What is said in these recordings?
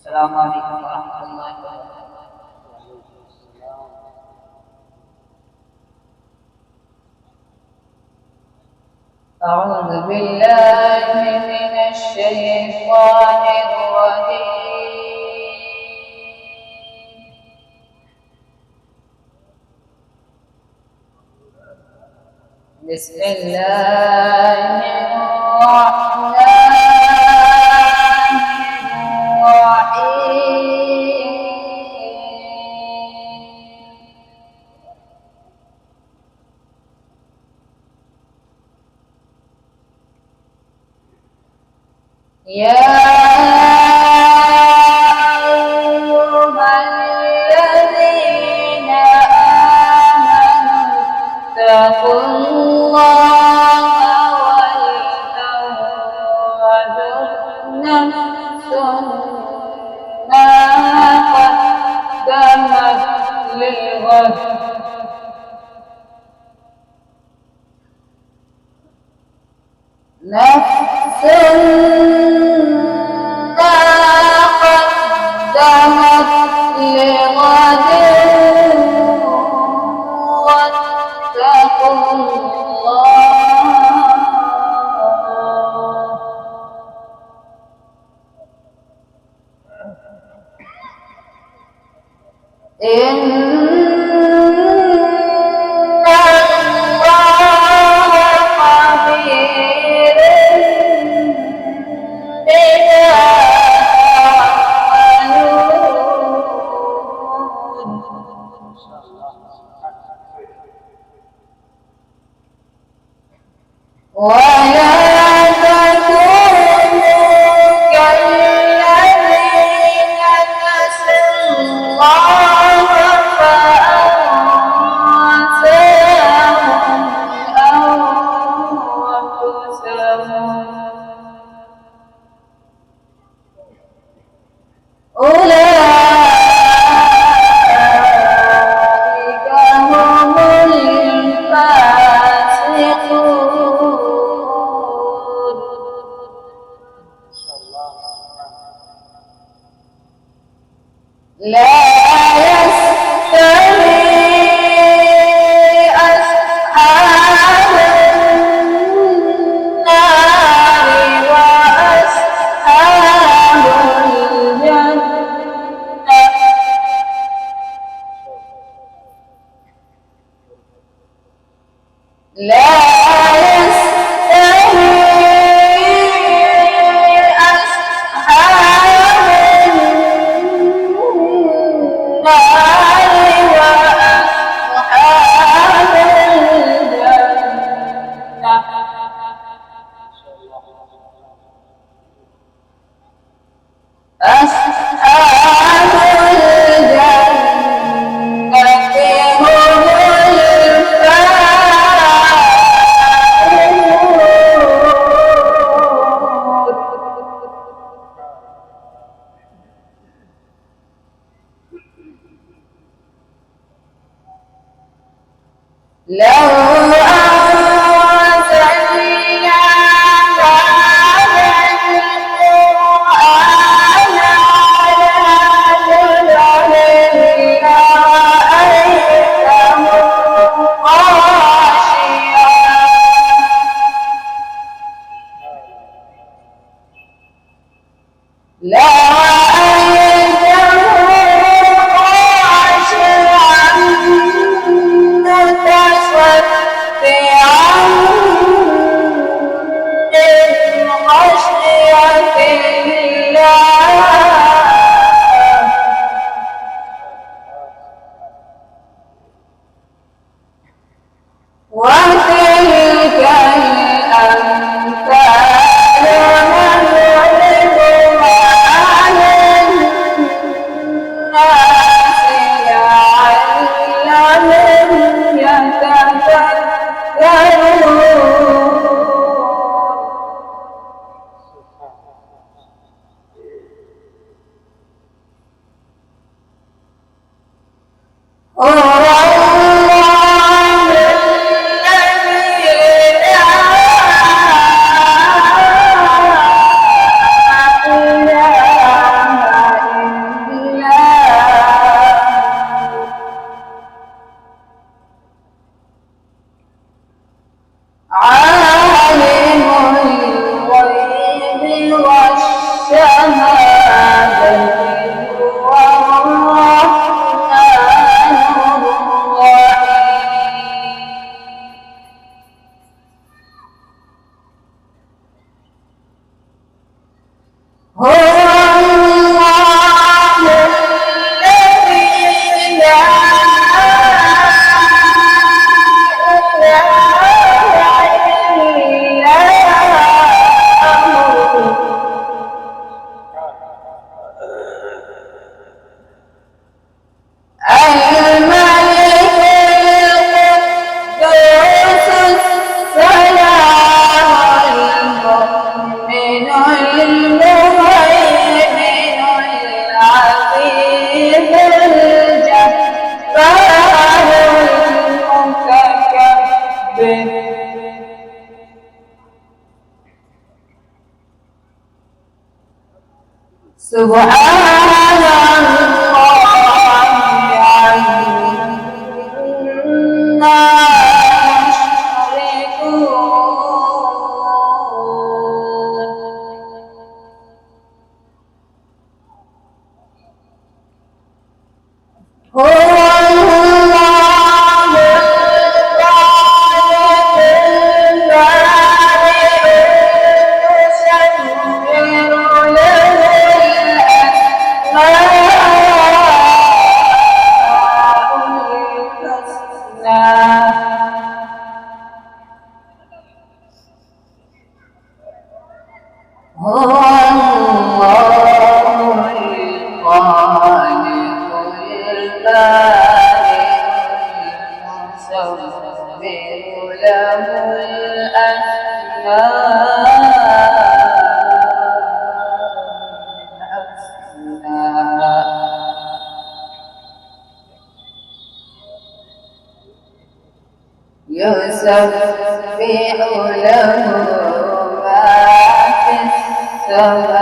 السلام عليكم ورحمة الله وبركاته. أعوذ بالله من الشيطان الرجيم. بسم الله الرحمن الرحيم. يا أيها الذين آمنوا اتقوا الله ولتنظر نفس ما قدمت لغد نفس ما قدمت لغد واتقوا الله إن الله خبير بما تعملون. ولا تكونوا كالذين نسوا الله فأنساهم أنفسهم أولئك هم الفاسقون. لا يستوي أصحاب النار وأصحاب الجنة لا يستوي أصحاب النار وأصحاب الجنة أصحاب الجنة هم لو أنزلنا هذا القرآن على جبل لرأيته خاشعا خاشعا متصدعا سبحان الله عما يشركون هو الله الخالق البارئ المصور له الأسماء الحسنى هو الله الخالق البارئ المصور له الأسماء يسبح له ما في السماوات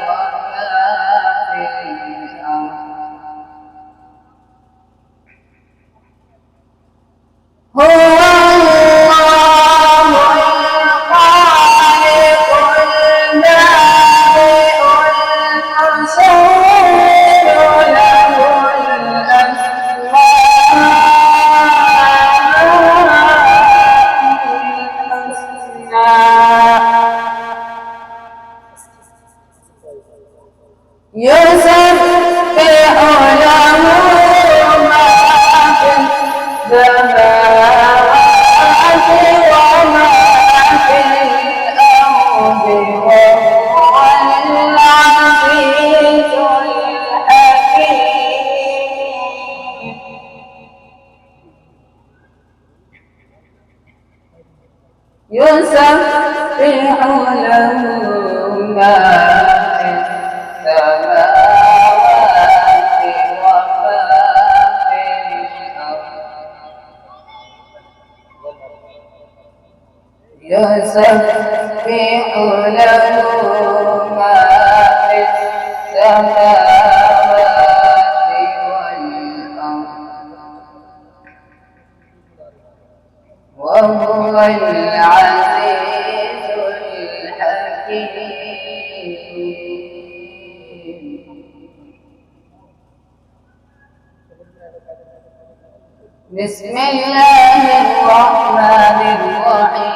وما في الأرض هو الله الخالق البارئ المصور له يسبح له ما في السماوات وما في الأرض وهو العزيز الحكيم يسبح له ما في السماوات وما في الأرض يسبح له ما في السماوات والأرض وهو العزيز الحكيم بسم الله الرحمن الرحيم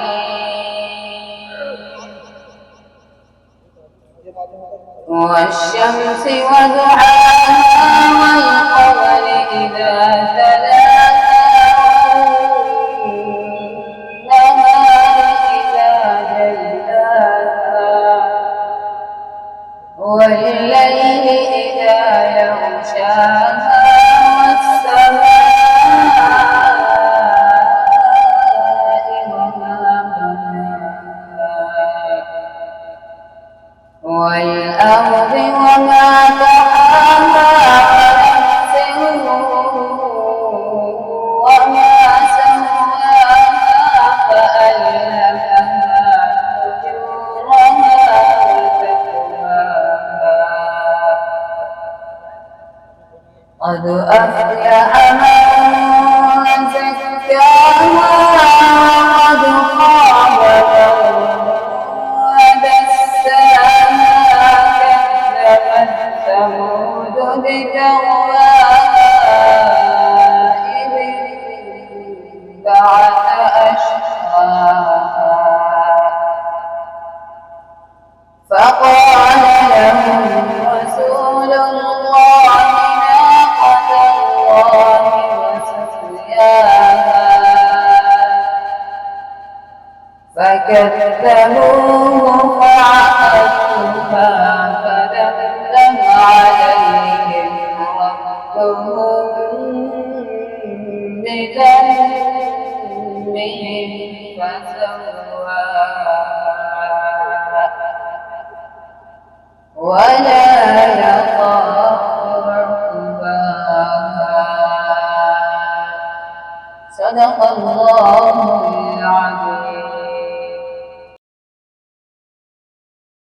والشمس وضحاها والقمر إذا تلاها والنهار إذا جلاها والليل إذا يغشاها والأرض وما طحاها ونفس وما سواها فألهمها فجورها وتقواها قد أفلح من زكاها وقد خاب من دساها كذبت ثمود بجواها إذ انبعث أشقاها فقال لهم رسول الله ناقة الله وسقياها فكذبوه فعقروها فدمدم عليهم ربهم بذنبهم فسواها ولا يخاف عقباها صدق الله العظيم.